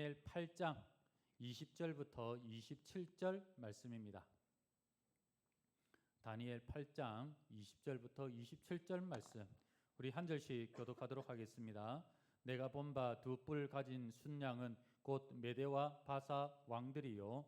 다니엘 8장 20절부터 27절 말씀입니다. 다니엘 8장 20절부터 27절 말씀, 우리 한 절씩 교독하도록 하겠습니다. 내가 본 바 두 뿔 가진 순양은 곧 메대와 바사 왕들이요,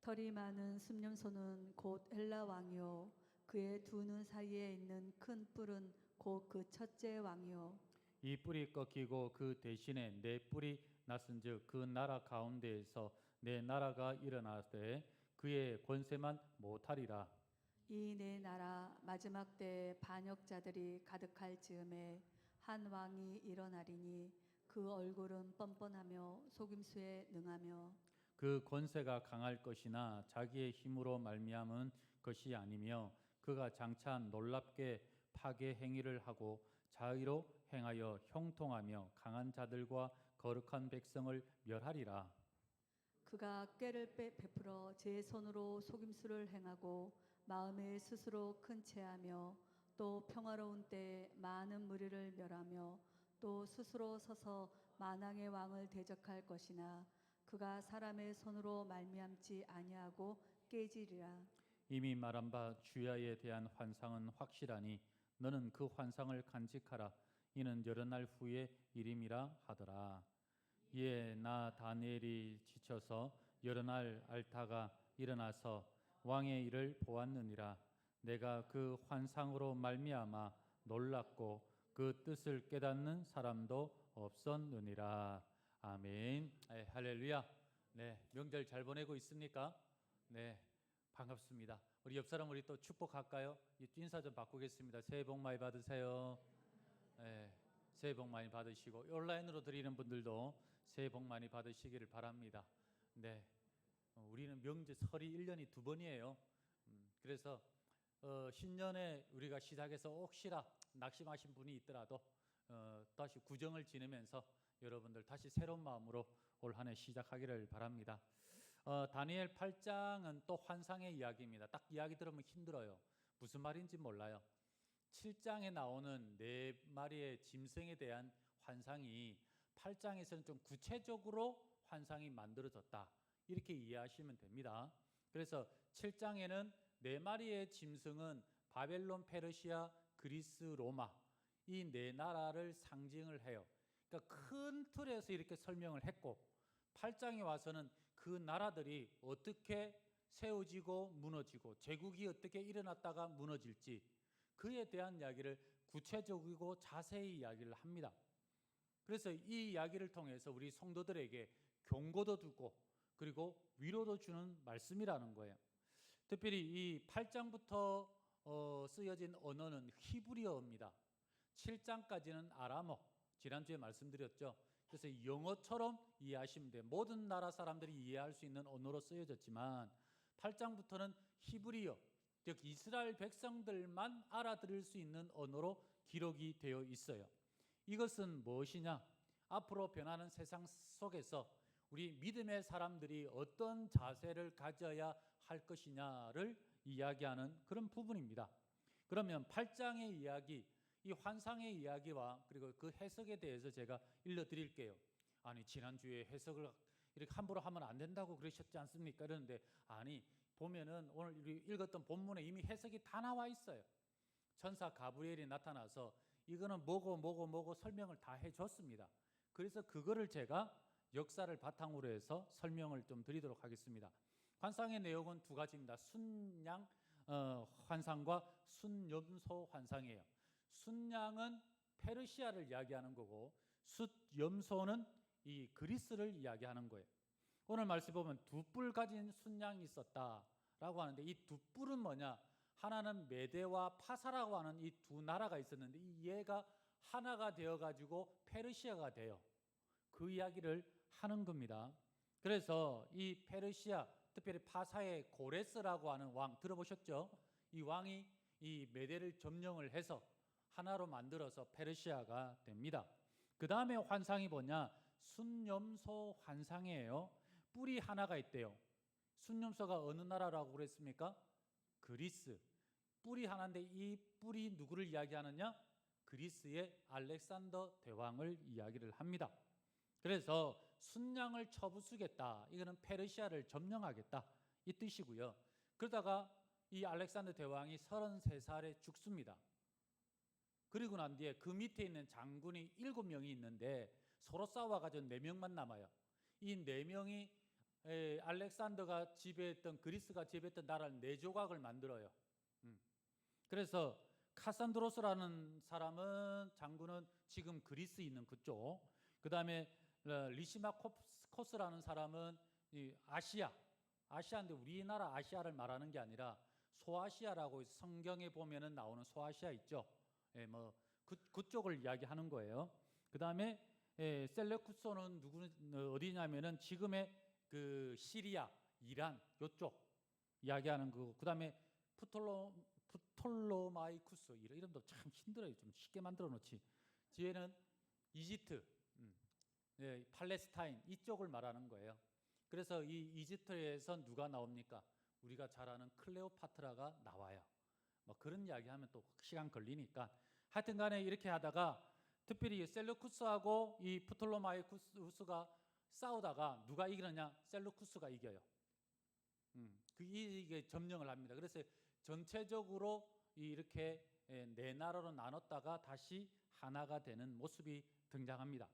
털이 많은 습념소는 곧 헬라 왕이요, 그의 두 눈 사이에 있는 큰 뿔은 곧 그 첫째 왕이요. 이 뿔이 꺾이고 그 대신에 네 뿔이 났은즉 그 나라 가운데에서 내 나라가 일어나되 그의 권세만 못하리라. 이 네 나라 마지막 때에 반역자들이 가득할 즈음에 한 왕이 일어나리니 그 얼굴은 뻔뻔하며 속임수에 능하며 그 권세가 강할 것이나 자기의 힘으로 말미암은 것이 아니며 그가 장차 놀랍게 파괴 행위를 하고 자의로 행하여 형통하며 강한 자들과 거룩한 백성을 멸하리라. 그가 꾀를 베풀어 제 손으로 속임수를 행하고 마음에 스스로 큰 체하며 또 평화로운 때에 많은 무리를 멸하며 또 스스로 서서 만왕의 왕을 대적할 것이나 그가 사람의 손으로 말미암지 아니하고 깨지리라. 이미 말한 바 주야에 대한 환상은 확실하니 너는 그 환상을 간직하라. 이는 여러 날 후의 일임이라 하더라. 이에 나 다니엘이 지쳐서 여러 날 앓다가 일어나서 왕의 일을 보았느니라. 내가 그 환상으로 말미암아 놀랐고 그 뜻을 깨닫는 사람도 없었느니라. 아멘. 할렐루야. 네, 명절 잘 보내고 있습니까? 네, 반갑습니다. 우리 옆 사람 우리 또 축복할까요? 인사 좀 바꾸겠습니다. 새해 복 많이 받으세요. 네, 새해 복 많이 받으시고 온라인으로 드리는 분들도 새해 복 많이 받으시기를 바랍니다. 네, 우리는 명절 설이 1년이 2번이에요. 그래서 신년에 우리가 시작해서 혹시나 낙심하신 분이 있더라도 다시 구정을 지내면서 여러분들 다시 새로운 마음으로 올 한 해 시작하기를 바랍니다. 다니엘 8장은 또 환상의 이야기입니다. 딱 이야기 들으면 힘들어요. 무슨 말인지 몰라요. 7장에 나오는 네 마리의 짐승에 대한 환상이 8장에서는 좀 구체적으로 환상이 만들어졌다, 이렇게 이해하시면 됩니다. 그래서 7장에는 네 마리의 짐승은 바벨론, 페르시아, 그리스, 로마, 이 네 나라를 상징을 해요. 그러니까 큰 틀에서 이렇게 설명을 했고 8장에 와서는 그 나라들이 어떻게 세워지고 무너지고 제국이 어떻게 일어났다가 무너질지 그에 대한 이야기를 구체적이고 자세히 이야기를 합니다. 그래서 이 이야기를 통해서 우리 성도들에게 경고도 주고 그리고 위로도 주는 말씀이라는 거예요. 특별히 이 8장부터 쓰여진 언어는 히브리어입니다. 7장까지는 아람어, 지난주에 말씀드렸죠. 그래서 영어처럼 이해하시면 돼요. 모든 나라 사람들이 이해할 수 있는 언어로 쓰여졌지만 8장부터는 히브리어, 즉 이스라엘 백성들만 알아들을 수 있는 언어로 기록이 되어 있어요. 이것은 무엇이냐? 앞으로 변하는 세상 속에서 우리 믿음의 사람들이 어떤 자세를 가져야 할 것이냐를 이야기하는 그런 부분입니다. 그러면 8장의 이야기, 이 환상의 이야기와 그리고 그 해석에 대해서 제가 일러드릴게요. 아니 지난주에 해석을 이렇게 함부로 하면 안 된다고 그러셨지 않습니까? 그런데 아니 보면은 오늘 우리 읽었던 본문에 이미 해석이 다 나와 있어요. 천사 가브리엘이 나타나서 이거는 뭐고 설명을 다 해줬습니다. 그래서 그거를 제가 역사를 바탕으로 해서 설명을 좀 드리도록 하겠습니다. 환상의 내용은 두 가지입니다. 순양 환상과 순염소 환상이에요. 순양은 페르시아를 이야기하는 거고 숫염소는 이 그리스를 이야기하는 거예요. 오늘 말씀 보면 두 뿔 가진 순양이 있었다라고 하는데 이 두 뿔은 뭐냐? 하나는 메대와 파사라고 하는 이 두 나라가 있었는데 이 얘가 하나가 되어가지고 페르시아가 돼요. 그 이야기를 하는 겁니다. 그래서 이 페르시아, 특별히 파사의 고레스라고 하는 왕 들어보셨죠? 이 왕이 이 메대를 점령을 해서 하나로 만들어서 페르시아가 됩니다. 그 다음에 환상이 뭐냐? 순염소 환상이에요. 뿔이 하나가 있대요. 순염소가 어느 나라라고 그랬습니까? 그리스. 뿔이 하나인데 이 뿔이 누구를 이야기하느냐? 그리스의 알렉산더 대왕을 이야기를 합니다. 그래서 순양을 쳐부수겠다. 이거는 페르시아를 점령하겠다. 이 뜻이고요. 그러다가 이 알렉산더 대왕이 33살에 죽습니다. 그리고 난 뒤에 그 밑에 있는 장군이 7명이 있는데 서로 싸워가지고 4명만 남아요. 이 4명이 알렉산더가 지배했던, 그리스가 지배했던 나라를 4조각을 만들어요. 그래서 카산드로스라는 사람은, 장군은 지금 그리스 있는 그쪽, 그 다음에 리시마코스라는 사람은 아시아인데 우리나라 아시아를 말하는 게 아니라 소아시아라고 성경에 보면은 나오는 소아시아 있죠. 그쪽을 이야기하는 거예요. 그 다음에 셀레쿠소는 어디냐면은 지금의 그 시리아, 이란 요쪽 이야기하는 거고, 그 다음에 프톨로마이쿠스, 이름도 참 힘들어요. 좀 쉽게 만들어 놓지. 뒤에는 이집트, 팔레스타인 이쪽을 말하는 거예요. 그래서 이 이집트에서 누가 나옵니까? 우리가 잘 아는 클레오파트라가 나와요. 뭐 그런 이야기하면 또 시간 걸리니까 하여튼 간에 이렇게 하다가 특별히 셀루쿠스하고 이 프톨로마이쿠스가 싸우다가 누가 이기느냐? 셀루쿠스가 이겨요. 이게 점령을 합니다. 그래서 전체적으로 이렇게 4나라로 나눴다가 다시 하나가 되는 모습이 등장합니다.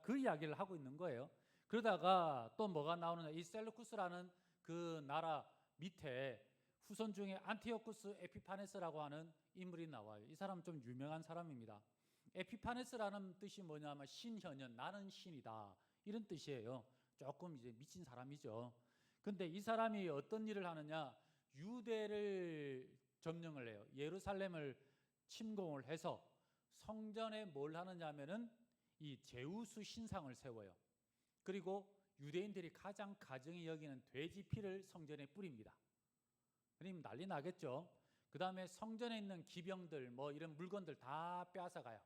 그 이야기를 하고 있는 거예요. 그러다가 또 뭐가 나오느냐? 이 셀루쿠스라는 그 나라 밑에 후손 중에 안티오쿠스 에피파네스라고 하는 인물이 나와요. 이 사람은 좀 유명한 사람입니다. 에피파네스라는 뜻이 뭐냐면 신현현, 나는 신이다, 이런 뜻이에요. 조금 이제 미친 사람이죠. 근데 이 사람이 어떤 일을 하느냐? 유대를 점령을 해요. 예루살렘을 침공을 해서 성전에 뭘 하느냐 하면은 이 제우스 신상을 세워요. 그리고 유대인들이 가장 가증히 여기는 돼지 피를 성전에 뿌립니다. 그러면 난리 나겠죠. 그 다음에 성전에 있는 기병들 뭐 이런 물건들 다 빼앗아 가요.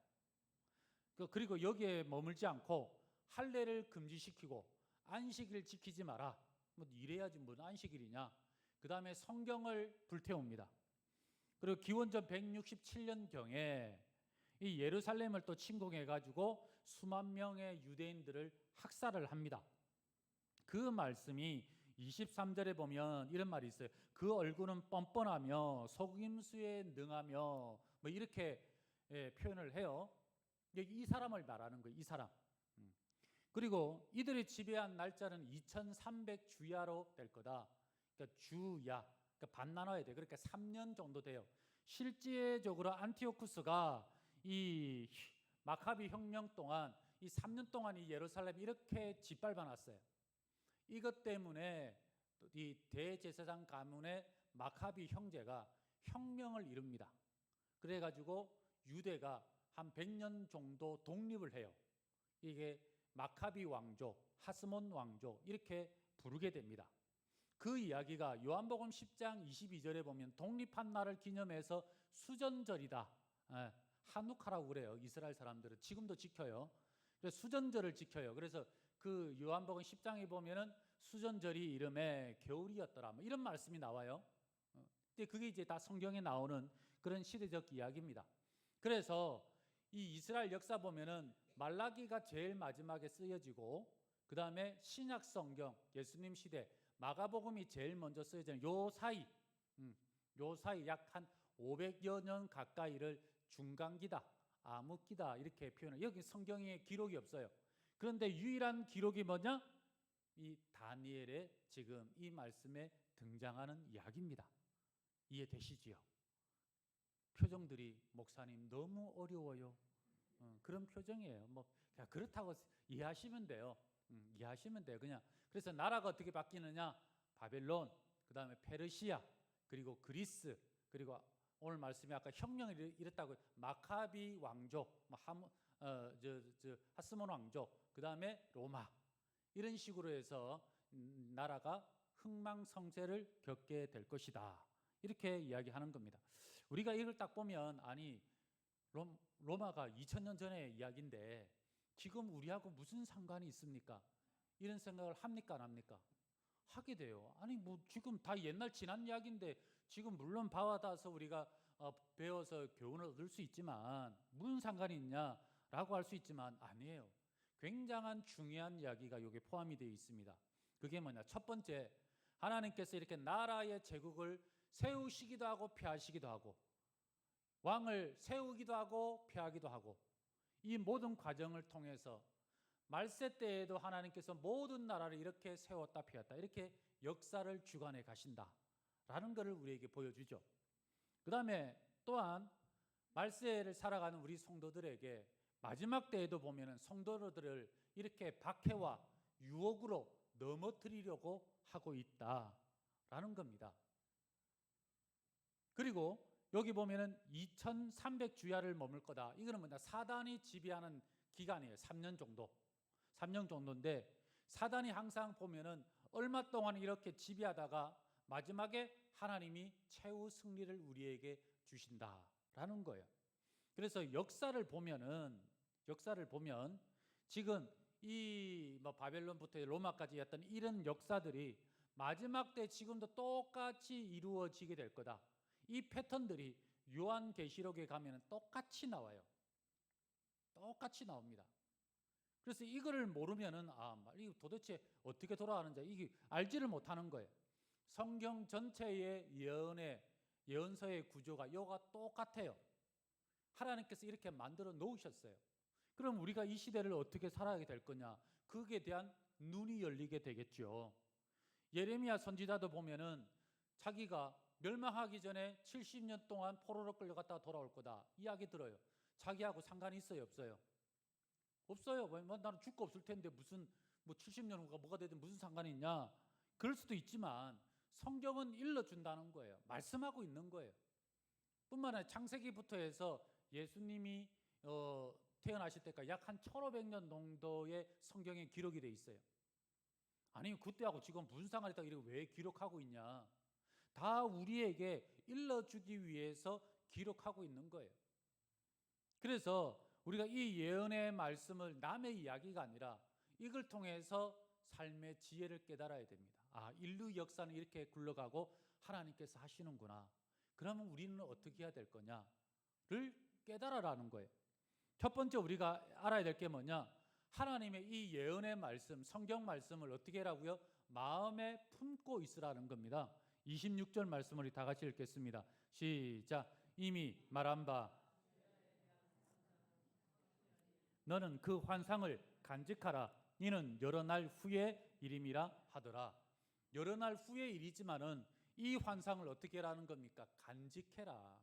그리고 여기에 머물지 않고 할례를 금지시키고 안식일을 지키지 마라. 뭐 이래야지 뭐 안식일이냐. 그 다음에 성경을 불태웁니다. 그리고 기원전 167년경에 이 예루살렘을 또 침공해 가지고 수만 명의 유대인들을 학살을 합니다. 그 말씀이 23절에 보면 이런 말이 있어요. 그 얼굴은 뻔뻔하며 속임수에 능하며 뭐 이렇게 표현을 해요. 이 사람을 말하는 거예요. 이 사람. 그리고 이들이 지배한 날짜는 2300주야로 될 거다. 그러니까 주야, 그러니까 반 나눠야 돼. 그러니까 3년 정도 돼요. 실제적으로 안티오쿠스가 이 마카비 혁명 동안 이 3년 동안 이 예루살렘 이렇게 짓밟아놨어요. 이것 때문에 이 대제사장 가문의 마카비 형제가 혁명을 이룹니다. 그래가지고 유대가 한 100년 정도 독립을 해요. 이게 마카비 왕조, 하스몬 왕조 이렇게 부르게 됩니다. 그 이야기가 요한복음 10장 22절에 보면 독립한 날을 기념해서 수전절이다. 하누카라고 그래요. 이스라엘 사람들은 지금도 지켜요. 그래서 수전절을 지켜요. 그래서 그 요한복음 10장에 보면은 수전절이 이름에 겨울이었더라. 뭐 이런 말씀이 나와요. 근데 그게 이제 다 성경에 나오는 그런 시대적 이야기입니다. 그래서 이 이스라엘 역사 보면은 말라기가 제일 마지막에 쓰여지고 그 다음에 신약 성경, 예수님 시대, 마가복음이 제일 먼저 쓰여지는 요 사이 약 한 500여 년 가까이를 중간기다, 암흑기다 이렇게 표현해요. 여기 성경에 기록이 없어요. 그런데 유일한 기록이 뭐냐? 이 다니엘의 지금 이 말씀에 등장하는 이야기입니다. 이해되시지요? 표정들이 목사님 너무 어려워요. 그런 표정이에요. 뭐 그렇다고 이해하시면 돼요. 이해하시면 돼요. 그냥 그래서 나라가 어떻게 바뀌느냐? 바벨론, 그 다음에 페르시아, 그리고 그리스, 그리고 오늘 말씀이 아까 혁명을 이랬다고 마카비 왕조, 하스몬 왕조, 그 다음에 로마 이런 식으로 해서 나라가 흥망성쇠를 겪게 될 것이다. 이렇게 이야기하는 겁니다. 우리가 이걸 딱 보면 아니 로마가 2000년 전의 이야기인데 지금 우리하고 무슨 상관이 있습니까? 이런 생각을 합니까 안 합니까? 하게 돼요. 아니 뭐 지금 다 옛날 지난 이야기인데 지금 물론 봐와닿아서 우리가 배워서 교훈을 얻을 수 있지만 무슨 상관이 있냐라고 할 수 있지만 아니에요. 굉장한 중요한 이야기가 여기 포함이 되어 있습니다. 그게 뭐냐? 첫 번째, 하나님께서 이렇게 나라의 제국을 세우시기도 하고 폐하시기도 하고, 왕을 세우기도 하고 폐하기도 하고, 이 모든 과정을 통해서 말세 때에도 하나님께서 모든 나라를 이렇게 세웠다 폐했다, 이렇게 역사를 주관해 가신다라는 것을 우리에게 보여주죠. 그 다음에 또한 말세를 살아가는 우리 성도들에게 마지막 때에도 보면은 성도들을 이렇게 박해와 유혹으로 넘어뜨리려고 하고 있다라는 겁니다. 그리고 여기 보면은 2300주야를 머물 거다. 이거는 뭐냐? 사단이 지배하는 기간이에요. 3년 정도. 3년 정도인데, 사단이 항상 보면은 얼마 동안 이렇게 지배하다가 마지막에 하나님이 최후 승리를 우리에게 주신다라는 거예요. 그래서 역사를 보면 지금 이 바벨론부터 로마까지 했던 이런 역사들이 마지막 때 지금도 똑같이 이루어지게 될 거다. 이 패턴들이 요한계시록에 가면 똑같이 나와요. 똑같이 나옵니다. 그래서 이거를 모르면은 이거 도대체 어떻게 돌아가는지 이게 알지를 못하는 거예요. 성경 전체의 예언서의 구조가 요가 똑같아요. 하나님께서 이렇게 만들어 놓으셨어요. 그럼 우리가 이 시대를 어떻게 살아가게 될 거냐? 그에 대한 눈이 열리게 되겠죠. 예레미야 선지자도 보면은 자기가 멸망하기 전에 70년 동안 포로로 끌려갔다가 돌아올 거다 이야기 들어요. 자기하고 상관이 있어요, 없어요? 없어요. 나는 죽고 없을 텐데 무슨 70년 후가 뭐가 되든 무슨 상관이 있냐? 그럴 수도 있지만 성경은 일러준다는 거예요. 말씀하고 있는 거예요. 뿐만 아니라 창세기부터 해서 예수님이 태어나실 때까지 약 한 1500년 정도의 성경에 기록이 돼 있어요. 아니 그때하고 지금 무슨 상관이 있다고 이렇게 왜 기록하고 있냐? 다 우리에게 일러주기 위해서 기록하고 있는 거예요. 그래서 우리가 이 예언의 말씀을 남의 이야기가 아니라 이걸 통해서 삶의 지혜를 깨달아야 됩니다. 인류 역사는 이렇게 굴러가고 하나님께서 하시는구나. 그러면 우리는 어떻게 해야 될 거냐를 깨달아라는 거예요. 첫 번째 우리가 알아야 될 게 뭐냐? 하나님의 이 예언의 말씀, 성경 말씀을 어떻게 하라고요? 마음에 품고 있으라는 겁니다. 26절 말씀을 우리 다 같이 읽겠습니다. 시작. 이미 말한 바 너는 그 환상을 간직하라. 이는 여러 날 후의 일임이라 하더라. 여러 날 후의 일이지만은 이 환상을 어떻게 하라는 겁니까? 간직해라.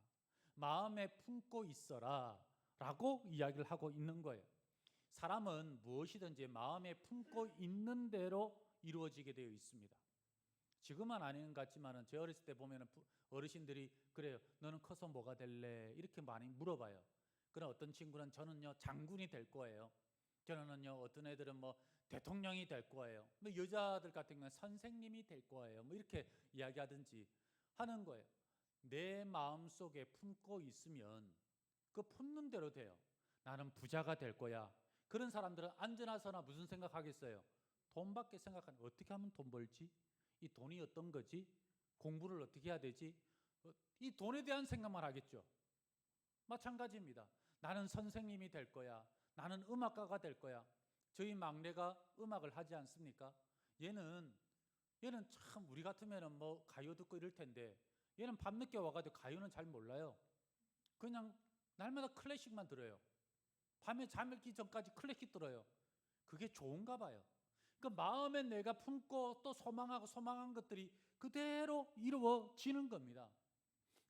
마음에 품고 있어라 라고 이야기를 하고 있는 거예요. 사람은 무엇이든지 마음에 품고 있는 대로 이루어지게 되어 있습니다. 지금은 아닌 것 같지만은 제 어렸을 때 보면은 어르신들이 그래요. 너는 커서 뭐가 될래? 이렇게 많이 물어봐요. 그런 어떤 친구는 저는요 장군이 될 거예요. 저는요 어떤 애들은 대통령이 될 거예요. 여자들 같은 경우는 선생님이 될 거예요. 이렇게 이야기하든지 하는 거예요. 내 마음 속에 품고 있으면 그 품는 대로 돼요. 나는 부자가 될 거야. 그런 사람들은 앉으나서나 무슨 생각하겠어요? 돈밖에 생각하는. 어떻게 하면 돈 벌지? 이 돈이 어떤 거지? 공부를 어떻게 해야 되지? 이 돈에 대한 생각만 하겠죠. 마찬가지입니다. 나는 선생님이 될 거야. 나는 음악가가 될 거야. 저희 막내가 음악을 하지 않습니까? 얘는 참 우리 같으면은 가요 듣고 이럴 텐데 얘는 밤늦게 와가지고 가요는 잘 몰라요. 그냥 날마다 클래식만 들어요. 밤에 잠들기 전까지 클래식 들어요. 그게 좋은가 봐요. 그 마음에 내가 품고 또 소망한 것들이 그대로 이루어지는 겁니다.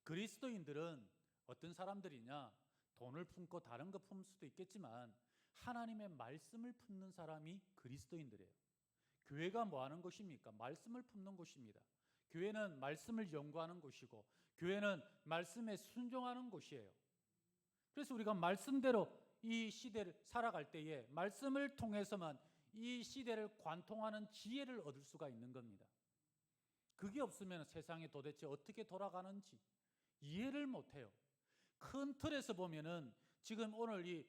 그리스도인들은 어떤 사람들이냐? 돈을 품고 다른 거 품을 수도 있겠지만 하나님의 말씀을 품는 사람이 그리스도인들이에요. 교회가 뭐 하는 곳입니까? 말씀을 품는 곳입니다. 교회는 말씀을 연구하는 곳이고 교회는 말씀에 순종하는 곳이에요. 그래서 우리가 말씀대로 이 시대를 살아갈 때에 말씀을 통해서만 이 시대를 관통하는 지혜를 얻을 수가 있는 겁니다. 그게 없으면 세상이 도대체 어떻게 돌아가는지 이해를 못해요. 큰 틀에서 보면은 지금 오늘 이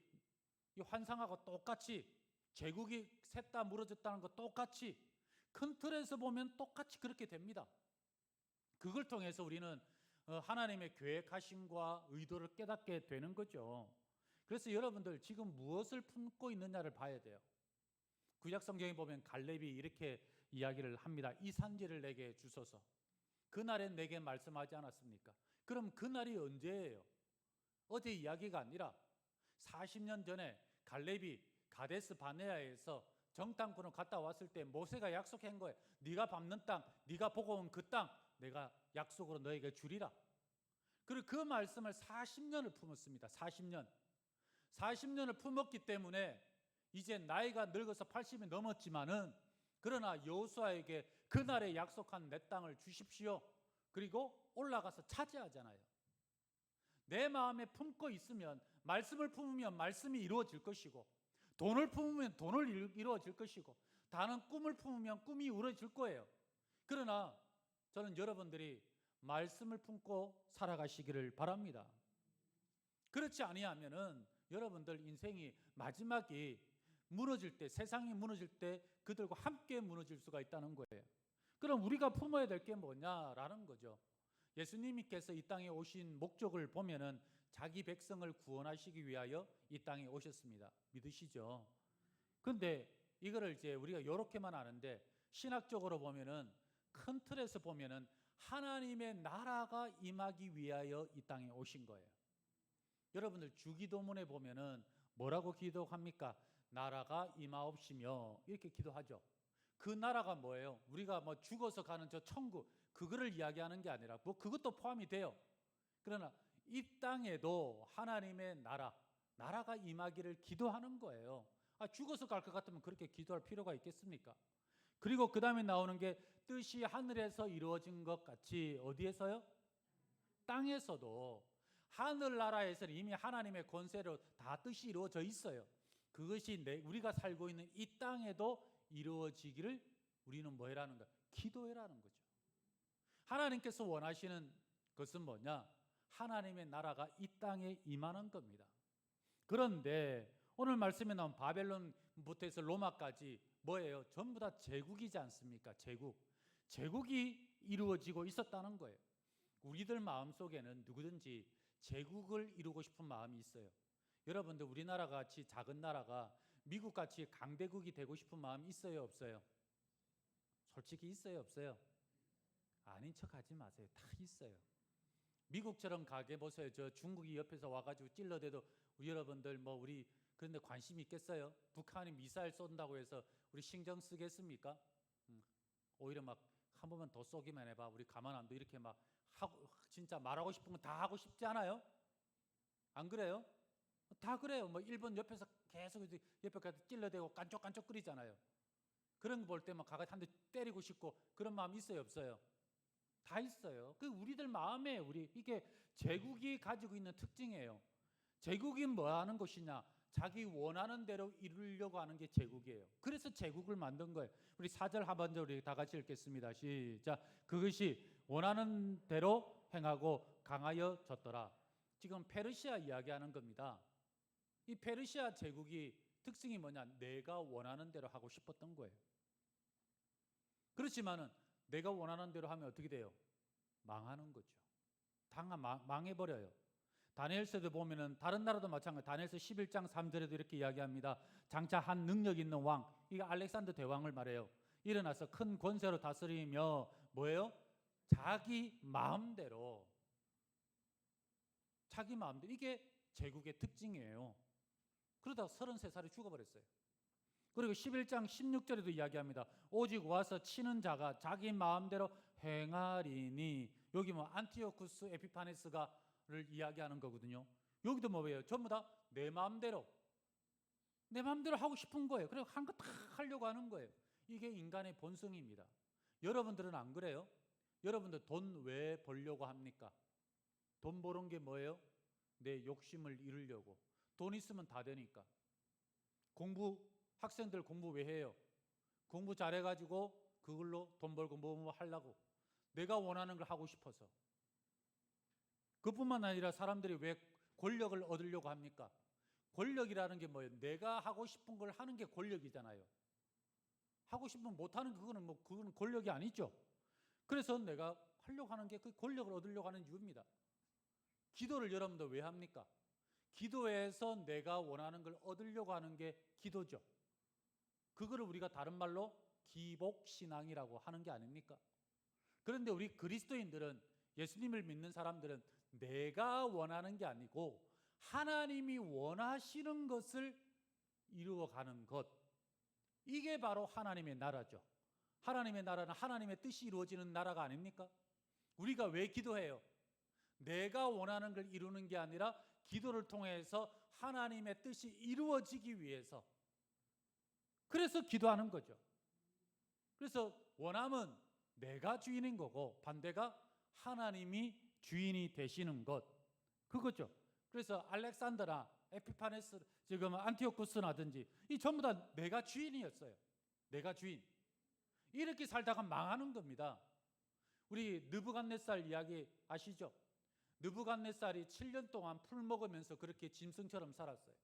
환상하고 똑같이 제국이 셋 다 무너졌다는 거 똑같이 큰 틀에서 보면 똑같이 그렇게 됩니다. 그걸 통해서 우리는 하나님의 계획하심과 의도를 깨닫게 되는 거죠. 그래서 여러분들 지금 무엇을 품고 있느냐를 봐야 돼요. 구약 성경에 보면 갈렙이 이렇게 이야기를 합니다. 이 산지를 내게 주소서. 그날에 내게 말씀하지 않았습니까? 그럼 그날이 언제예요? 어제 이야기가 아니라 40년 전에 갈렙이 가데스 바네아에서 정탐꾼을 갔다 왔을 때 모세가 약속한 거예요. 네가 밟는 땅, 네가 보고 온 그 땅 내가 약속으로 너에게 주리라. 그리고 그 말씀을 40년을 품었습니다. 40년을 품었기 때문에 이제 나이가 늙어서 80이 넘었지만은 그러나 여호수아에게 그날에 약속한 내 땅을 주십시오. 그리고 올라가서 차지하잖아요. 내 마음에 품고 있으면, 말씀을 품으면 말씀이 이루어질 것이고, 돈을 품으면 돈을 이루어질 것이고, 다른 꿈을 품으면 꿈이 이루어질 거예요. 그러나 저는 여러분들이 말씀을 품고 살아가시기를 바랍니다. 그렇지 아니하면은 여러분들 인생이 마지막이 무너질 때, 세상이 무너질 때 그들과 함께 무너질 수가 있다는 거예요. 그럼 우리가 품어야 될 게 뭐냐라는 거죠. 예수님께서 이 땅에 오신 목적을 보면은 자기 백성을 구원하시기 위하여 이 땅에 오셨습니다. 믿으시죠? 그런데 이거를 이제 우리가 이렇게만 아는데 신학적으로 보면은 큰 틀에서 보면은 하나님의 나라가 임하기 위하여 이 땅에 오신 거예요. 여러분들 주기도문에 보면은 뭐라고 기도합니까? 나라가 임하옵시며 이렇게 기도하죠. 그 나라가 뭐예요? 우리가 뭐 죽어서 가는 저 천국 그거를 이야기하는 게 아니라 뭐 그것도 포함이 돼요. 그러나 이 땅에도 하나님의 나라가 임하기를 기도하는 거예요. 죽어서 갈 것 같으면 그렇게 기도할 필요가 있겠습니까? 그리고 그 다음에 나오는 게 뜻이 하늘에서 이루어진 것 같이 어디에서요? 땅에서도 하늘나라에서는 이미 하나님의 권세로 다 뜻이 이루어져 있어요. 그것이 우리가 살고 있는 이 땅에도 이루어지기를 우리는 뭐 해라는 거야? 기도해라는 거죠. 하나님께서 원하시는 것은 뭐냐? 하나님의 나라가 이 땅에 임하는 겁니다. 그런데 오늘 말씀에 나온 바벨론부터 해서 로마까지 뭐예요? 전부 다 제국이지 않습니까? 제국이 이루어지고 있었다는 거예요. 우리들 마음속에는 누구든지 제국을 이루고 싶은 마음이 있어요. 여러분들 우리나라 같이 작은 나라가 미국같이 강대국이 되고 싶은 마음이 있어요? 없어요? 솔직히 있어요? 없어요? 아닌 척 하지 마세요. 다 있어요. 미국처럼 가게 보세요. 저 중국이 옆에서 와가지고 찔러대도 여러분들 뭐 우리 그런데 관심 있겠어요? 북한이 미사일 쏜다고 해서 우리 신경 쓰겠습니까? 오히려 막 한 번만 더 쏘기만 해봐. 우리 가만 안 둬. 이렇게 막 하고 진짜 말하고 싶은 건 다 하고 싶지 않아요? 안 그래요? 다 그래요. 뭐 일본 옆에서 계속 옆에 가서 찔러대고 깐족깐족거리잖아요. 그런 거 볼 때 막 가서 한 대 때리고 싶고 그런 마음 있어요, 없어요? 다 있어요. 그 우리들 마음에 이게 제국이 가지고 있는 특징이에요. 제국이 뭐 하는 것이냐? 자기 원하는 대로 이루려고 하는 게 제국이에요. 그래서 제국을 만든 거예요. 우리 4절 하반절 우리 다 같이 읽겠습니다. 시작. 그것이 원하는 대로 행하고 강하여졌더라. 지금 페르시아 이야기하는 겁니다. 이 페르시아 제국이 특징이 뭐냐? 내가 원하는 대로 하고 싶었던 거예요. 그렇지만은 내가 원하는 대로 하면 어떻게 돼요? 망하는 거죠. 망해버려요. 다니엘서도 보면은 다른 나라도 마찬가지. 다니엘서 11장 3절에도 이렇게 이야기합니다. 장차 한 능력 있는 왕, 이게 알렉산더 대왕을 말해요. 일어나서 큰 권세로 다스리며 뭐예요? 자기 마음대로 이게 제국의 특징이에요. 그러다가 33살에 죽어버렸어요. 그리고 11장 16절에도 이야기합니다. 오직 와서 치는 자가 자기 마음대로 행하리니, 여기 뭐 안티오쿠스 에피파네스가를 이야기하는 거거든요. 여기도 뭐예요? 전부 다 내 마음대로 하고 싶은 거예요. 그래서 한 거 다 하려고 하는 거예요. 이게 인간의 본성입니다. 여러분들은 안 그래요? 여러분들 돈 왜 벌려고 합니까? 돈 버는 게 뭐예요? 내 욕심을 이루려고. 돈 있으면 다 되니까. 학생들 공부 왜 해요? 공부 잘해가지고 그걸로 돈 벌고 뭐 하려고. 내가 원하는 걸 하고 싶어서. 그뿐만 아니라 사람들이 왜 권력을 얻으려고 합니까? 권력이라는 게 뭐예요? 내가 하고 싶은 걸 하는 게 권력이잖아요. 하고 싶으면 못하는 그거는 권력이 아니죠. 그래서 내가 하려고 하는 게 그 권력을 얻으려고 하는 이유입니다. 기도를 여러분들 왜 합니까? 기도에서 내가 원하는 걸 얻으려고 하는 게 기도죠. 그거를 우리가 다른 말로 기복신앙이라고 하는 게 아닙니까? 그런데 우리 그리스도인들은, 예수님을 믿는 사람들은 내가 원하는 게 아니고 하나님이 원하시는 것을 이루어가는 것, 이게 바로 하나님의 나라죠. 하나님의 나라는 하나님의 뜻이 이루어지는 나라가 아닙니까? 우리가 왜 기도해요? 내가 원하는 걸 이루는 게 아니라 기도를 통해서 하나님의 뜻이 이루어지기 위해서, 그래서 기도하는 거죠. 그래서 원함은 내가 주인인 거고 반대가 하나님이 주인이 되시는 것, 그거죠. 그래서 알렉산더나 에피파네스, 지금 안티오쿠스라든지 이 전부 다 내가 주인이었어요. 내가 주인. 이렇게 살다가 망하는 겁니다. 우리 느부갓네살 이야기 아시죠? 느부갓네살이 7년 동안 풀 먹으면서 그렇게 짐승처럼 살았어요.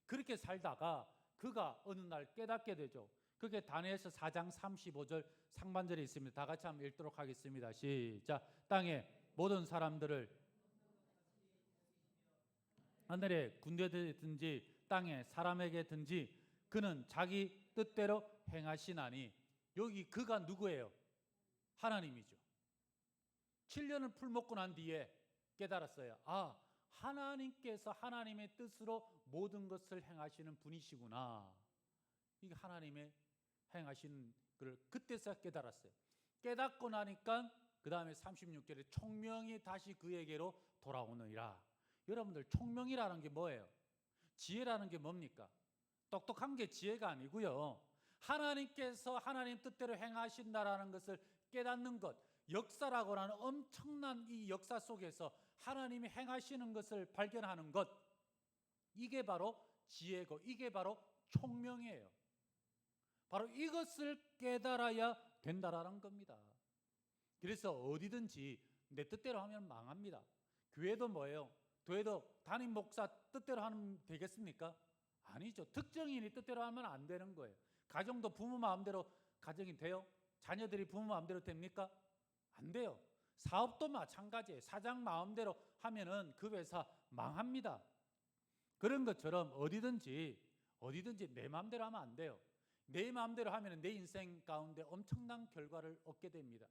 그렇게 살다가 그가 어느 날 깨닫게 되죠. 그게 다니엘서 4장 35절 상반절에 있습니다. 다 같이 한번 읽도록 하겠습니다. 시작. 땅에 모든 사람들을, 하늘에 군대든지 땅에 사람에게든지 그는 자기 뜻대로 행하시나니, 여기 그가 누구예요? 하나님이죠. 7년을 풀 먹고 난 뒤에 깨달았어요. 아, 하나님께서 하나님의 뜻으로 모든 것을 행하시는 분이시구나. 이게 하나님의 행하시는 걸 그때서 깨달았어요. 깨닫고 나니까 그 다음에 36절에 총명이 다시 그에게로 돌아오느니라. 여러분들, 총명이라는 게 뭐예요? 지혜라는 게 뭡니까? 똑똑한 게 지혜가 아니고요, 하나님께서 하나님 뜻대로 행하신다라는 것을 깨닫는 것, 역사라고 하는 엄청난 이 역사 속에서 하나님이 행하시는 것을 발견하는 것, 이게 바로 지혜고 이게 바로 총명이에요. 바로 이것을 깨달아야 된다라는 겁니다. 그래서 어디든지 내 뜻대로 하면 망합니다. 교회도 뭐예요? 교회도 담임 목사 뜻대로 하면 되겠습니까? 아니죠. 특정인이 뜻대로 하면 안 되는 거예요. 가정도 부모 마음대로 가정이 돼요? 자녀들이 부모 마음대로 됩니까? 안 돼요. 사업도 마찬가지예요. 사장 마음대로 하면은 그 회사 망합니다. 그런 것처럼 어디든지 내 마음대로 하면 안 돼요. 내 마음대로 하면 내 인생 가운데 엄청난 결과를 얻게 됩니다.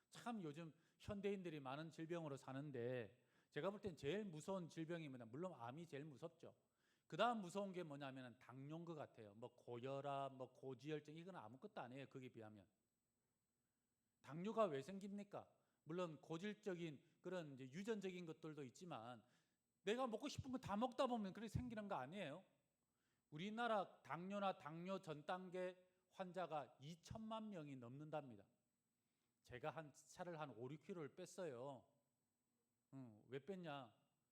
참 요즘 현대인들이 많은 질병으로 사는데 제가 볼 땐 제일 무서운 질병이 뭐냐, 물론 암이 제일 무섭죠. 그 다음 무서운 게 뭐냐면 당뇨인 것 같아요. 뭐 고혈압, 뭐 고지혈증, 이건 아무것도 아니에요. 거기에 비하면. 당뇨가 왜 생깁니까? 물론 고질적인 그런 이제 유전적인 것들도 있지만 내가 먹고 싶은 거 다 먹다 보면 그렇게 생기는 거 아니에요? 우리나라 당뇨나 당뇨 전 단계 환자가 2천만 명이 넘는답니다. 제가 한 차를 한 5, 6kg를 뺐어요. 왜 뺐냐?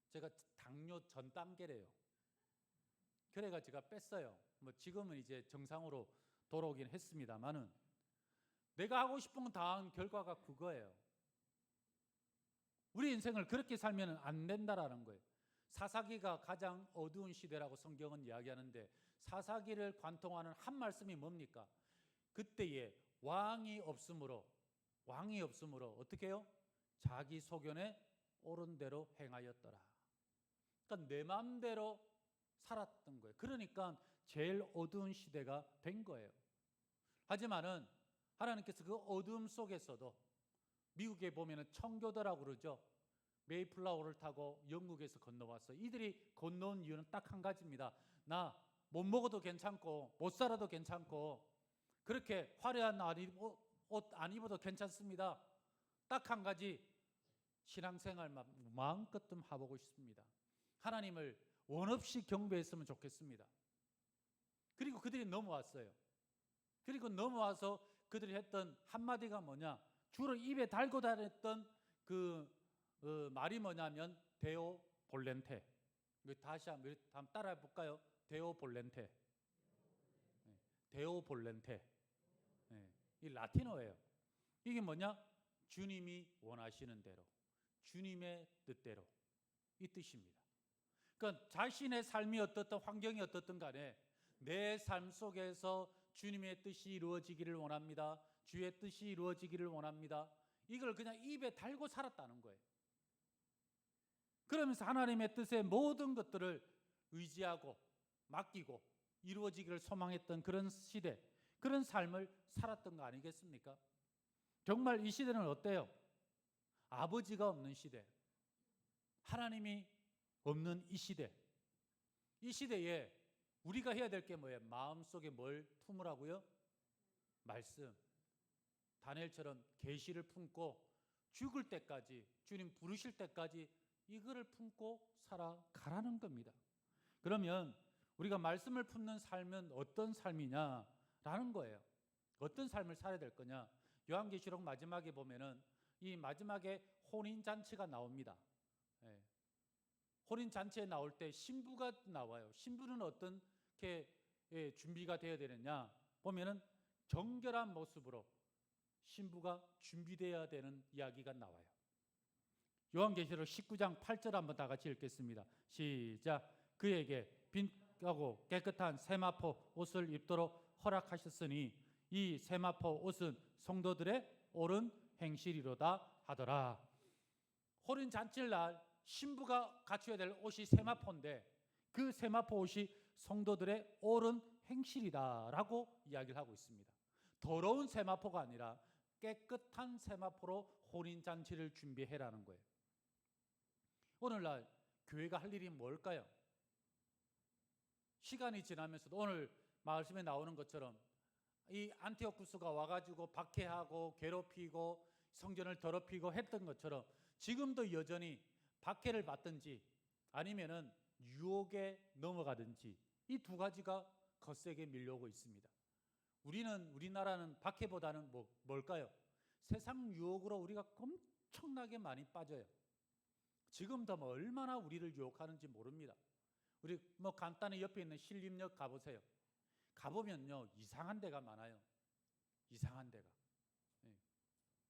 제가 당뇨 전 단계래요. 그래가 제가 뺐어요. 뭐 지금은 이제 정상으로 돌아오긴 했습니다만은 내가 하고 싶은 건 다 한 결과가 그거예요. 우리 인생을 그렇게 살면 안 된다라는 거예요. 사사기가 가장 어두운 시대라고 성경은 이야기하는데 사사기를 관통하는 한 말씀이 뭡니까? 그때에 왕이 없으므로 어떻게 해요? 자기 소견에 옳은 대로 행하였더라. 그러니까 내 마음대로 살았던 거예요. 그러니까 제일 어두운 시대가 된 거예요. 하지만은 하나님께서 그 어둠 속에서도, 미국에 보면은 청교도라고 그러죠. 메이플라워를 타고 영국에서 건너왔어요. 이들이 건너온 이유는 딱 한 가지입니다. 나 못 먹어도 괜찮고 못 살아도 괜찮고 그렇게 화려한 옷 안 입어도 괜찮습니다. 딱 한 가지, 신앙생활만 마음껏 좀 해보고 싶습니다. 하나님을 원없이 경배했으면 좋겠습니다. 그리고 그들이 넘어왔어요. 그리고 넘어와서 그들이 했던 한마디가 뭐냐, 주로 입에 달고 다녔던 말이 뭐냐면 데오 볼렌테. 다시 한번 따라해 볼까요? 데오 볼렌테. 데오 볼렌테. 이 라틴어예요. 이게 뭐냐? 주님이 원하시는 대로, 주님의 뜻대로, 이 뜻입니다. 그러니까 자신의 삶이 어떻든 환경이 어떻든 간에 내 삶 속에서 주님의 뜻이 이루어지기를 원합니다. 주의 뜻이 이루어지기를 원합니다. 이걸 그냥 입에 달고 살았다는 거예요. 그러면서 하나님의 뜻의 모든 것들을 의지하고 맡기고 이루어지기를 소망했던 그런 시대, 그런 삶을 살았던 거 아니겠습니까? 정말 이 시대는 어때요? 아버지가 없는 시대, 하나님이 없는 이 시대. 이 시대에 우리가 해야 될 게 뭐예요? 마음속에 뭘 품으라고요? 말씀. 다니엘처럼 계시를 품고 죽을 때까지, 주님 부르실 때까지 이거를 품고 살아가라는 겁니다. 그러면 우리가 말씀을 품는 삶은 어떤 삶이냐라는 거예요. 어떤 삶을 살아야 될 거냐? 요한계시록 마지막에 보면은 이 마지막에 혼인잔치가 나옵니다. 예. 혼인잔치에 나올 때 신부가 나와요. 신부는 어떻게 준비가 되어야 되느냐? 보면은 정결한 모습으로 신부가 준비되어야 되는 이야기가 나와요. 요한계시록 19장 8절 한번 다 같이 읽겠습니다. 시작. 그에게 빛하고 깨끗한 세마포 옷을 입도록 허락하셨으니 이 세마포 옷은 성도들의 옳은 행실이로다 하더라. 혼인 잔치날 신부가 갖춰야 될 옷이 세마포인데 그 세마포 옷이 성도들의 옳은 행실이다라고 이야기를 하고 있습니다. 더러운 세마포가 아니라 깨끗한 세마포로 혼인 잔치를 준비해라는 거예요. 오늘날 교회가 할 일이 뭘까요? 시간이 지나면서도 오늘 말씀에 나오는 것처럼 이 안티오쿠스가 와가지고 박해하고 괴롭히고 성전을 더럽히고 했던 것처럼 지금도 여전히 박해를 받든지 아니면은 유혹에 넘어가든지 이 두 가지가 거세게 밀려오고 있습니다. 우리나라는 박해보다는 뭘까요? 세상 유혹으로 우리가 엄청나게 많이 빠져요. 지금도 얼마나 우리를 유혹하는지 모릅니다. 우리 간단히 옆에 있는 신림역 가보세요. 가보면요 이상한 데가 많아요. 이상한 데가.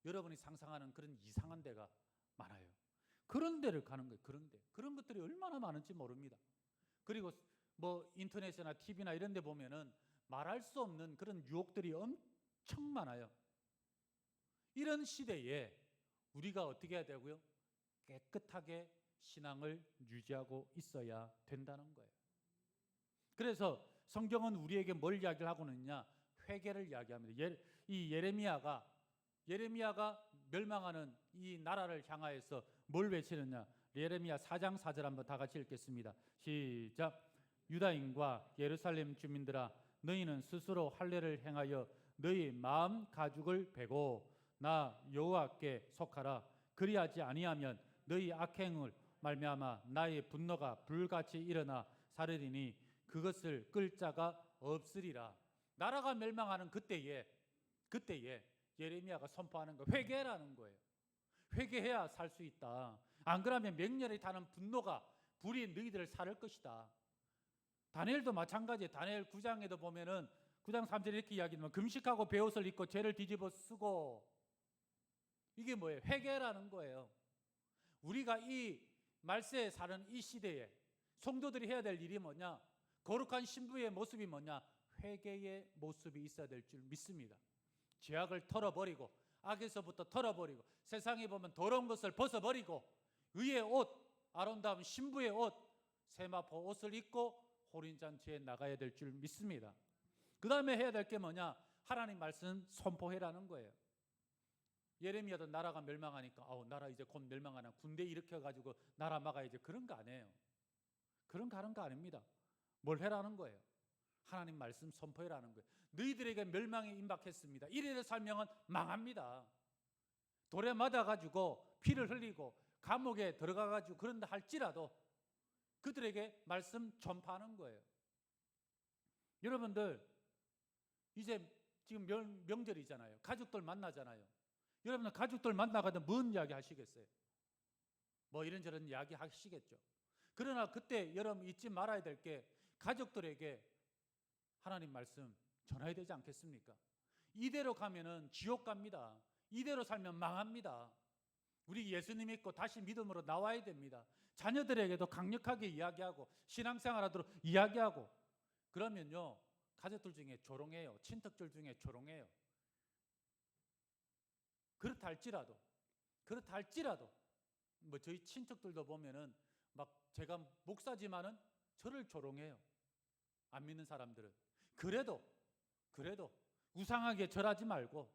여러분이 상상하는 그런 이상한 데가 많아요. 그런 데를 가는 거예요. 그런 것들이 얼마나 많은지 모릅니다. 그리고 인터넷이나 TV나 이런 데 보면은 말할 수 없는 그런 유혹들이 엄청 많아요. 이런 시대에 우리가 어떻게 해야 되고요? 깨끗하게 신앙을 유지하고 있어야 된다는 거예요. 그래서 성경은 우리에게 뭘 이야기를 하고 있느냐? 회개를 이야기합니다. 이 예레미야가 멸망하는 이 나라를 향하여서 뭘 외치느냐? 예레미야 4장 4절 한번 다 같이 읽겠습니다. 시작. 유다인과 예루살렘 주민들아 너희는 스스로 할례를 행하여 너희 마음 가죽을 베고 나 여호와께 속하라. 그리하지 아니하면 너희 악행을 말미암아 나의 분노가 불같이 일어나 사르리니 그것을 끌 자가 없으리라. 나라가 멸망하는 그때에 예레미야가 선포하는 거 회개라는 거예요. 회개해야 살 수 있다. 안 그러면 맹렬히 타는 불이 너희들을 살을 것이다. 다니엘도 마찬가지예요. 다니엘 9장에도 보면은 9장 3절에 이렇게 이야기하면 금식하고 베옷을 입고 죄를 뒤집어 쓰고 이게 뭐예요? 회개라는 거예요. 우리가 이 말세에 사는 이 시대에 성도들이 해야 될 일이 뭐냐? 거룩한 신부의 모습이 뭐냐? 회개의 모습이 있어야 될 줄 믿습니다. 죄악을 털어버리고 악에서부터 털어버리고 세상에 보면 더러운 것을 벗어버리고 의의 옷, 아름다운 신부의 옷, 세마포 옷을 입고 혼인잔치에 나가야 될 줄 믿습니다. 그 다음에 해야 될 게 뭐냐? 하나님 말씀 선포해라는 거예요. 예레미야도 나라가 멸망하니까 나라 이제 곧 멸망하나 군대 일으켜가지고 나라 막아야지 그런 거 아니에요. 그런 거 하는 거 아닙니다. 뭘 해라는 거예요? 하나님 말씀 선포해라는 거예요. 너희들에게 멸망이 임박했습니다. 이래서 살면은 망합니다. 돌에 맞아가지고 피를 흘리고 감옥에 들어가가지고 그런다 할지라도 그들에게 말씀 전파하는 거예요. 여러분들 이제 지금 명절이잖아요. 가족들 만나잖아요. 여러분들 가족들 만나가도 뭔 이야기 하시겠어요? 이런저런 이야기 하시겠죠. 그러나 그때 여러분 잊지 말아야 될 게 가족들에게 하나님 말씀 전해야 되지 않겠습니까? 이대로 가면은 지옥 갑니다. 이대로 살면 망합니다. 우리 예수님 믿고 다시 믿음으로 나와야 됩니다. 자녀들에게도 강력하게 이야기하고 신앙생활하도록 이야기하고 그러면요 가족들 중에 조롱해요. 친척들 중에 조롱해요. 그렇다 할지라도 저희 친척들도 보면은 제가 목사지만은 저를 조롱해요. 안 믿는 사람들은. 그래도 우상하게 절하지 말고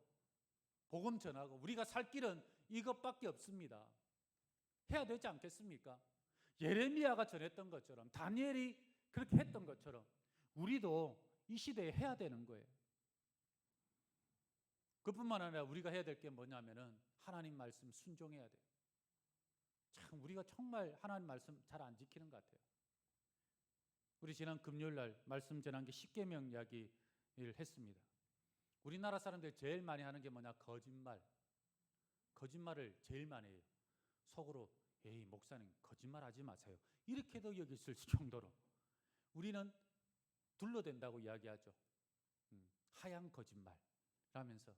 복음 전하고 우리가 살 길은 이것밖에 없습니다. 해야 되지 않겠습니까? 예레미야가 전했던 것처럼, 다니엘이 그렇게 했던 것처럼 우리도 이 시대에 해야 되는 거예요. 그뿐만 아니라 우리가 해야 될 게 뭐냐면은 하나님 말씀 순종해야 돼요. 참 우리가 정말 하나님 말씀 잘 안 지키는 것 같아요. 우리 지난 금요일 날 말씀 전한 게 십계명 이야기를 했습니다. 우리나라 사람들이 제일 많이 하는 게 뭐냐? 거짓말을 제일 많이 해요. 속으로 에이 목사님 거짓말하지 마세요. 이렇게도 여기 있을 정도로 우리는 둘러댄다고 이야기하죠. 하얀 거짓말 라면서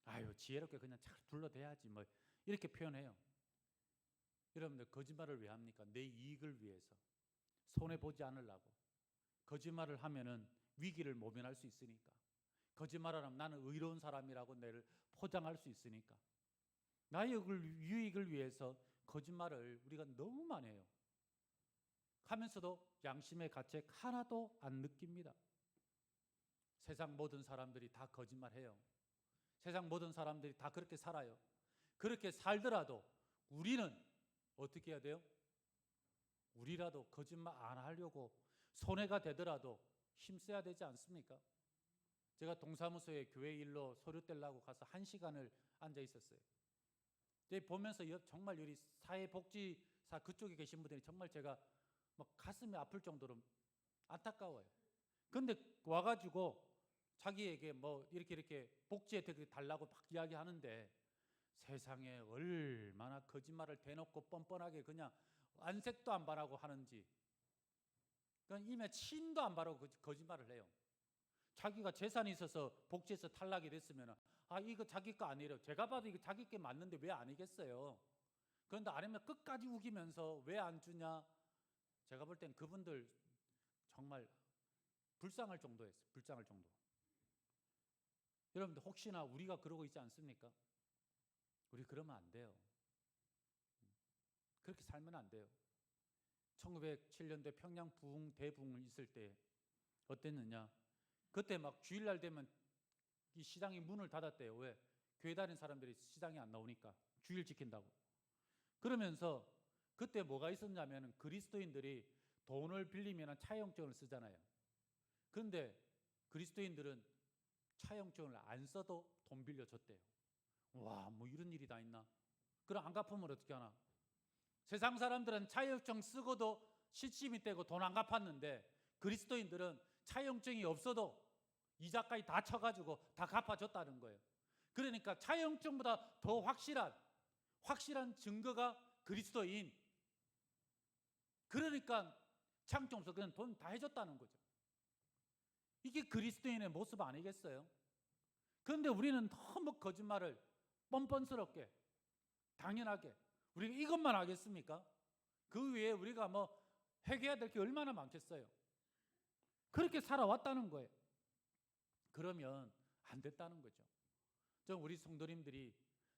아유 지혜롭게 그냥 잘 둘러대야지 뭐 이렇게 표현해요. 여러분들 거짓말을 왜 합니까? 내 이익을 위해서, 손해보지 않으려고. 거짓말을 하면은 위기를 모면할 수 있으니까. 거짓말을 하면 나는 의로운 사람이라고 내를 포장할 수 있으니까. 나의 유익을 위해서 거짓말을 우리가 너무 많이 해요. 하면서도 양심의 가책 하나도 안 느낍니다. 세상 모든 사람들이 다 거짓말해요. 세상 모든 사람들이 다 그렇게 살아요. 그렇게 살더라도 우리는 어떻게 해야 돼요? 우리라도 거짓말 안 하려고 손해가 되더라도 힘써야 되지 않습니까? 제가 동사무소에 교회 일로 서류 떼려고 가서 1시간을 앉아 있었어요. 보면서 정말 우리 사회복지사 그쪽에 계신 분들이 정말 제가 막 가슴이 아플 정도로 안타까워요. 근데 와가지고 자기에게 뭐 이렇게 복지 혜택 달라고 막 이야기하는데 세상에 얼마나 거짓말을 대놓고 뻔뻔하게 그냥 안색도 안 바라고 하는지, 그냥 이미 친도 안 바라고 거짓말을 해요. 자기가 재산이 있어서 복지에서 탈락이 됐으면 이거 자기 거 아니래요. 제가 봐도 이거 자기 게 맞는데 왜 아니겠어요? 그런데 아니면 끝까지 우기면서 왜 안 주냐? 제가 볼 땐 그분들 정말 불쌍할 정도였어요. 불쌍할 정도. 여러분들 혹시나 우리가 그러고 있지 않습니까? 우리 그러면 안 돼요. 그렇게 살면 안 돼요. 1907년도에 평양 부흥 대부흥을 있을 때 어땠느냐? 그때 막 주일날 되면 이 시장이 문을 닫았대요. 왜? 교회 다니는 사람들이 시장에 안 나오니까 주일 지킨다고. 그러면서 그때 뭐가 있었냐면 그리스도인들이 돈을 빌리면 차용증을 쓰잖아요. 그런데 그리스도인들은 차용증을 안 써도 돈 빌려줬대요. 와, 뭐 이런 일이 다 있나? 그럼 안 갚으면 어떻게 하나? 세상 사람들은 차용증 쓰고도 시침이 떼고 돈 안 갚았는데 그리스도인들은 차용증이 없어도 이자까지 다 쳐가지고 다 갚아줬다는 거예요. 그러니까 차용증보다 더 확실한 증거가 그리스도인. 그러니까 차용증 없어 그냥 돈 다 해줬다는 거죠. 이게 그리스도인의 모습 아니겠어요? 그런데 우리는 너무 거짓말을 뻔뻔스럽게 당연하게 우리가 이것만 하겠습니까? 그 외에 우리가 뭐 회개해야 될 게 얼마나 많겠어요? 그렇게 살아왔다는 거예요. 그러면 안 됐다는 거죠. 저 우리 성도님들이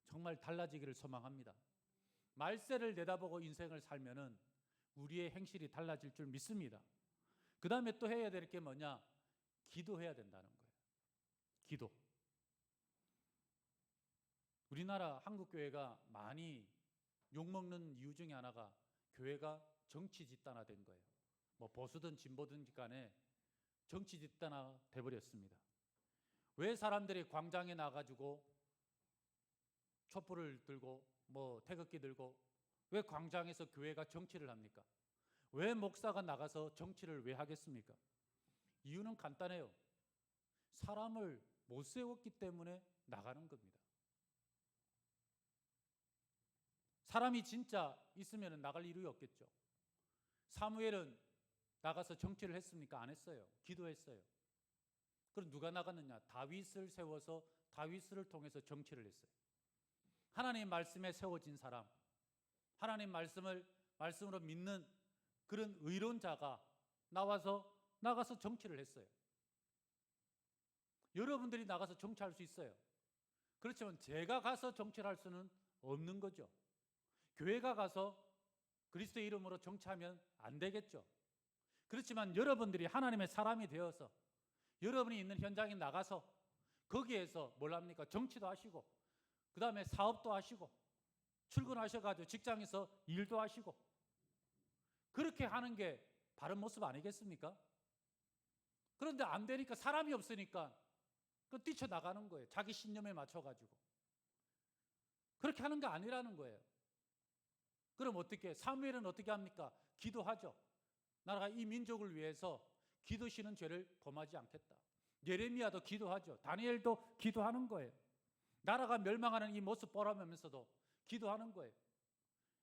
정말 달라지기를 소망합니다. 말세를 내다보고 인생을 살면은 우리의 행실이 달라질 줄 믿습니다. 그 다음에 또 해야 될 게 뭐냐? 기도해야 된다는 거예요. 기도. 우리나라 한국교회가 많이 욕먹는 이유 중에 하나가 교회가 정치 집단화된 거예요. 뭐 보수든 진보든 간에 정치 집단화 돼버렸습니다. 왜 사람들이 광장에 나가지고 촛불을 들고 뭐 태극기 들고 왜 광장에서 교회가 정치를 합니까? 왜 목사가 나가서 정치를 왜 하겠습니까? 이유는 간단해요. 사람을 못 세웠기 때문에 나가는 겁니다. 사람이 진짜 있으면 나갈 이유가 없겠죠. 사무엘은 나가서 정치를 했습니까? 안 했어요. 기도했어요. 그럼 누가 나갔느냐? 다윗을 세워서 다윗을 통해서 정치를 했어요. 하나님 말씀에 세워진 사람, 하나님 말씀으로 믿는 그런 의로운 자가 나가서 정치를 했어요. 여러분들이 나가서 정치할 수 있어요. 그렇지만 제가 가서 정치를 할 수는 없는 거죠. 교회가 가서 그리스도의 이름으로 정치하면 안 되겠죠. 그렇지만 여러분들이 하나님의 사람이 되어서 여러분이 있는 현장에 나가서 거기에서 뭘 합니까? 정치도 하시고 그 다음에 사업도 하시고 출근하셔가지고 직장에서 일도 하시고 그렇게 하는 게 바른 모습 아니겠습니까? 그런데 안 되니까 사람이 없으니까 그 뛰쳐나가는 거예요. 자기 신념에 맞춰가지고. 그렇게 하는 게 아니라는 거예요. 그럼 어떻게? 사무엘은 어떻게 합니까? 기도하죠. 나라가 이 민족을 위해서 기도시는 죄를 범하지 않겠다. 예레미야도 기도하죠. 다니엘도 기도하는 거예요. 나라가 멸망하는 이 모습 보라면서도 기도하는 거예요.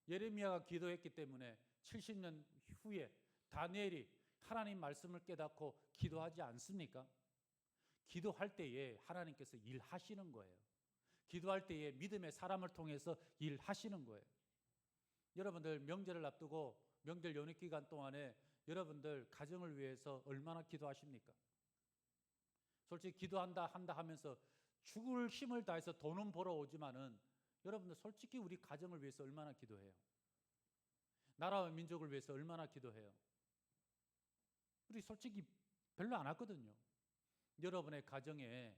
예레미야가 기도했기 때문에 70년 후에 다니엘이 하나님 말씀을 깨닫고 기도하지 않습니까? 기도할 때에 하나님께서 일하시는 거예요. 기도할 때에 믿음의 사람을 통해서 일하시는 거예요. 여러분들 명절을 앞두고 명절 연휴 기간 동안에 여러분들 가정을 위해서 얼마나 기도하십니까? 솔직히 기도한다 하면서 죽을 힘을 다해서 돈은 벌어오지만은 여러분들 솔직히 우리 가정을 위해서 얼마나 기도해요? 나라와 민족을 위해서 얼마나 기도해요? 우리 솔직히 별로 안 하거든요. 여러분의 가정의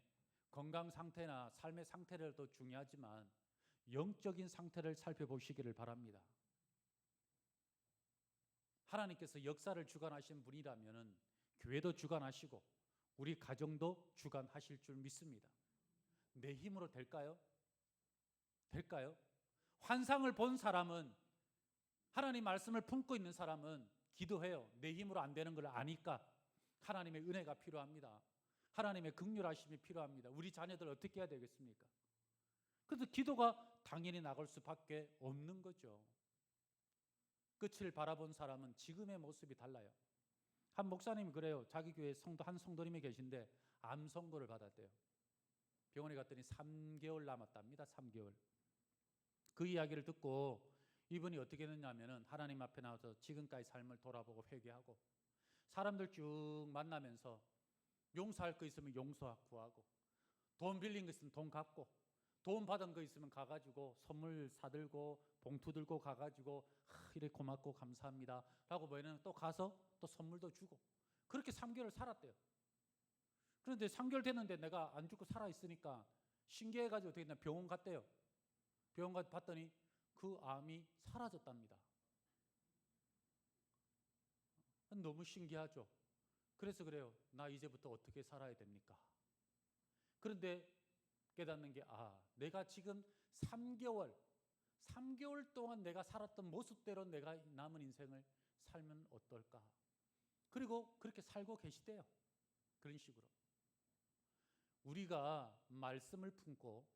건강 상태나 삶의 상태도 중요하지만 영적인 상태를 살펴보시기를 바랍니다. 하나님께서 역사를 주관하신 분이라면 교회도 주관하시고 우리 가정도 주관하실 줄 믿습니다. 내 힘으로 될까요? 될까요? 환상을 본 사람은, 하나님 말씀을 품고 있는 사람은 기도해요. 내 힘으로 안 되는 걸 아니까. 하나님의 은혜가 필요합니다. 하나님의 긍휼하심이 필요합니다. 우리 자녀들 어떻게 해야 되겠습니까? 그래서 기도가 당연히 나갈 수밖에 없는 거죠. 끝을 바라본 사람은 지금의 모습이 달라요. 한 목사님이 그래요. 자기 교회에 한 성도님이 계신데 암 선고를 받았대요. 병원에 갔더니 3개월 남았답니다. 3개월. 그 이야기를 듣고 이분이 어떻게 했냐면은 하나님 앞에 나와서 지금까지 삶을 돌아보고 회개하고 사람들 쭉 만나면서 용서할 거 있으면 용서 구하고 돈 빌린 거 있으면 돈 갚고 도움 받은 거 있으면 가가지고 선물 사들고 봉투 들고 가가지고 이래 고맙고 감사합니다 라고 보이는 또 가서 또 선물도 주고 그렇게 3개월 살았대요. 그런데 3개월 됐는데 내가 안 죽고 살아있으니까 신기해가지고 어떻게 했냐, 병원 갔대요. 병원 가서 봤더니 그 암이 사라졌답니다. 너무 신기하죠. 그래서 그래요. 나 이제부터 어떻게 살아야 됩니까? 그런데 깨닫는 게 내가 지금 3개월 동안 내가 살았던 모습대로 내가 남은 인생을 살면 어떨까? 그리고 그렇게 살고 계시대요. 그런 식으로. 우리가 말씀을 품고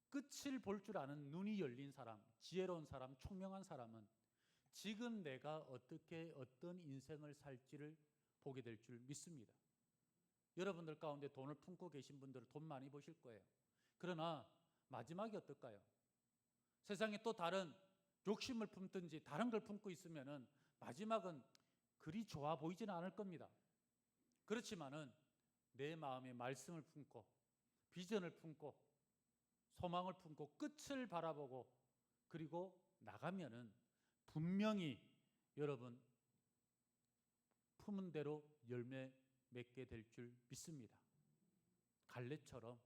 끝을 볼 줄 아는 눈이 열린 사람, 지혜로운 사람, 총명한 사람은 지금 내가 어떤 인생을 살지를 보게 될 줄 믿습니다. 여러분들 가운데 돈을 품고 계신 분들은 돈 많이 버실 거예요. 그러나 마지막이 어떨까요? 세상에 또 다른 욕심을 품든지 다른 걸 품고 있으면은 마지막은 그리 좋아 보이지는 않을 겁니다. 그렇지만은 내 마음에 말씀을 품고 비전을 품고 소망을 품고 끝을 바라보고 그리고 나가면은 분명히 여러분 품은 대로 열매 맺게 될 줄 믿습니다. 갈렙처럼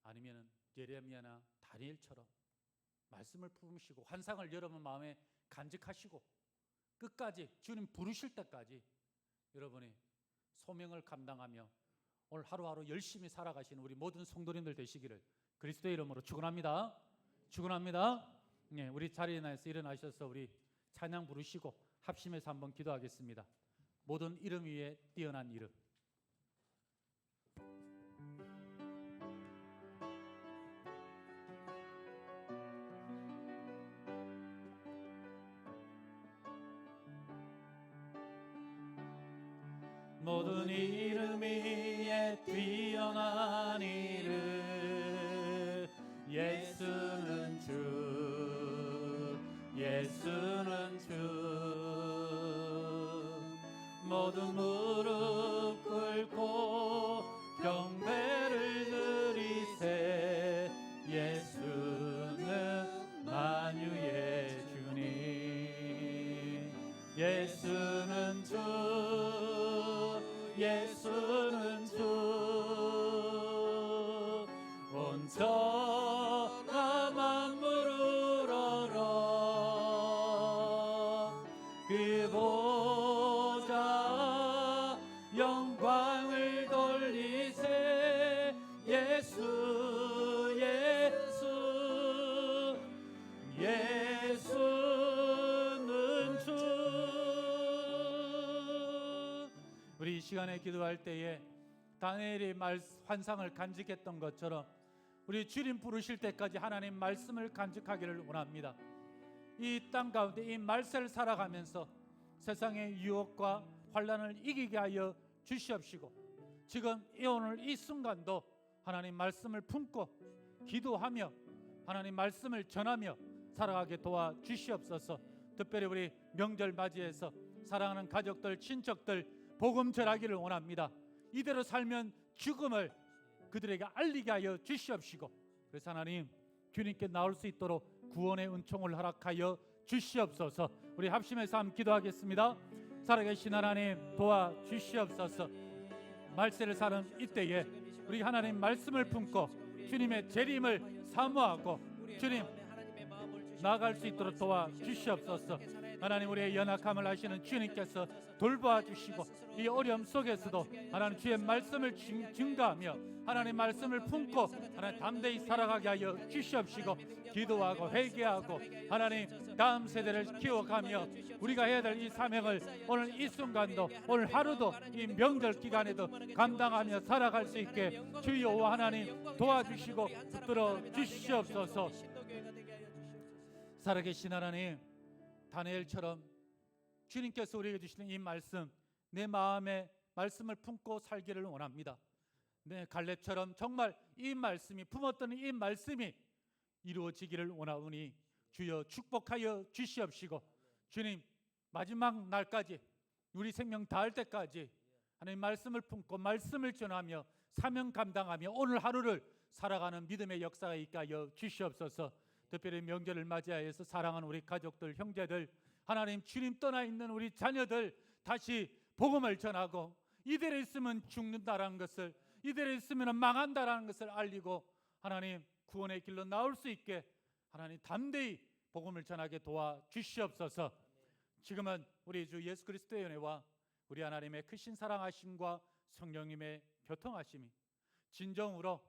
아니면 예레미야나 다니엘처럼 말씀을 품으시고 환상을 여러분 마음에 간직하시고 끝까지 주님 부르실 때까지 여러분이 소명을 감당하며 오늘 하루하루 열심히 살아가시는 우리 모든 성도님들 되시기를 그리스도의 이름으로 축원합니다. 축원합니다. 네, 우리 자리에 나서 일어나셔서 우리 찬양 부르시고 합심해서 한번 기도하겠습니다. 모든 이름 위에 뛰어난 이름. 모든 이름 위에 뛰어난 이름 예수는 주 예수는 주 모든 무릎 꿇고 경배를 드리세 예수는 만유의 주님 예수는 주 시간에 기도할 때에 다니엘이 환상을 간직했던 것처럼 우리 주님 부르실 때까지 하나님 말씀을 간직하기를 원합니다. 이 땅 가운데 이 말세를 살아가면서 세상의 유혹과 환난을 이기게 하여 주시옵시고, 지금 오늘 이 순간도 하나님 말씀을 품고 기도하며 하나님 말씀을 전하며 살아가게 도와주시옵소서. 특별히 우리 명절 맞이해서 사랑하는 가족들, 친척들 복음 전하기를 원합니다. 이대로 살면 죽음을 그들에게 알리게 하여 주시옵시고, 그래서 하나님 주님께 나올 수 있도록 구원의 은총을 허락하여 주시옵소서. 우리 합심해서 함께 기도하겠습니다. 살아계신 하나님 도와주시옵소서. 말세를 사는 이때에 우리 하나님 말씀을 품고 주님의 재림을 사모하고 주님 나아갈 수 있도록 도와주시옵소서. 하나님 우리의 연약함을 아시는 주님께서 돌봐주시고 이 어려움 속에서도 하나님 주의 말씀을 증가하며 하나님 말씀을 품고 하나님 담대히 살아가게 하여 주시옵시고, 기도하고 회개하고 하나님 다음 세대를 키워가며 우리가 해야 될 이 사명을 오늘 이 순간도 오늘 하루도 이 명절 기간에도 감당하며 살아갈 수 있게 주여 하나님 도와주시고 붙들어 주시옵소서. 살아계신 하나님, 다니엘처럼 주님께서 우리에게 주시는 이 말씀, 내 마음에 말씀을 품고 살기를 원합니다. 네, 갈렙처럼 정말 이 말씀이 품었던 이 말씀이 이루어지기를 원하오니 주여 축복하여 주시옵시고, 주님 마지막 날까지 우리 생명 다할 때까지 하나님 말씀을 품고 말씀을 전하며 사명 감당하며 오늘 하루를 살아가는 믿음의 역사가 있게 하여 주시옵소서. 특별히 명절을 맞이하여서 사랑하는 우리 가족들, 형제들, 하나님 주님 떠나 있는 우리 자녀들 다시 복음을 전하고 이대로 있으면 죽는다라는 것을, 이대로 있으면 망한다라는 것을 알리고 하나님 구원의 길로 나올 수 있게 하나님 담대히 복음을 전하게 도와주시옵소서. 지금은 우리 주 예수 그리스도의 은혜와 우리 하나님의 크신 사랑하심과 성령님의 교통하심이 진정으로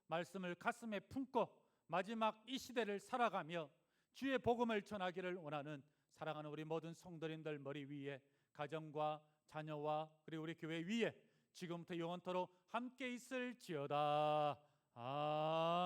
말씀을 가슴에 품고 마지막 이 시대를 살아가며 주의 복음을 전하기를 원하는 사랑하는 우리 모든 성도님들 머리 위에, 가정과 자녀와 그리고 우리 교회 위에 지금부터 영원토록 함께 있을지어다. 아멘.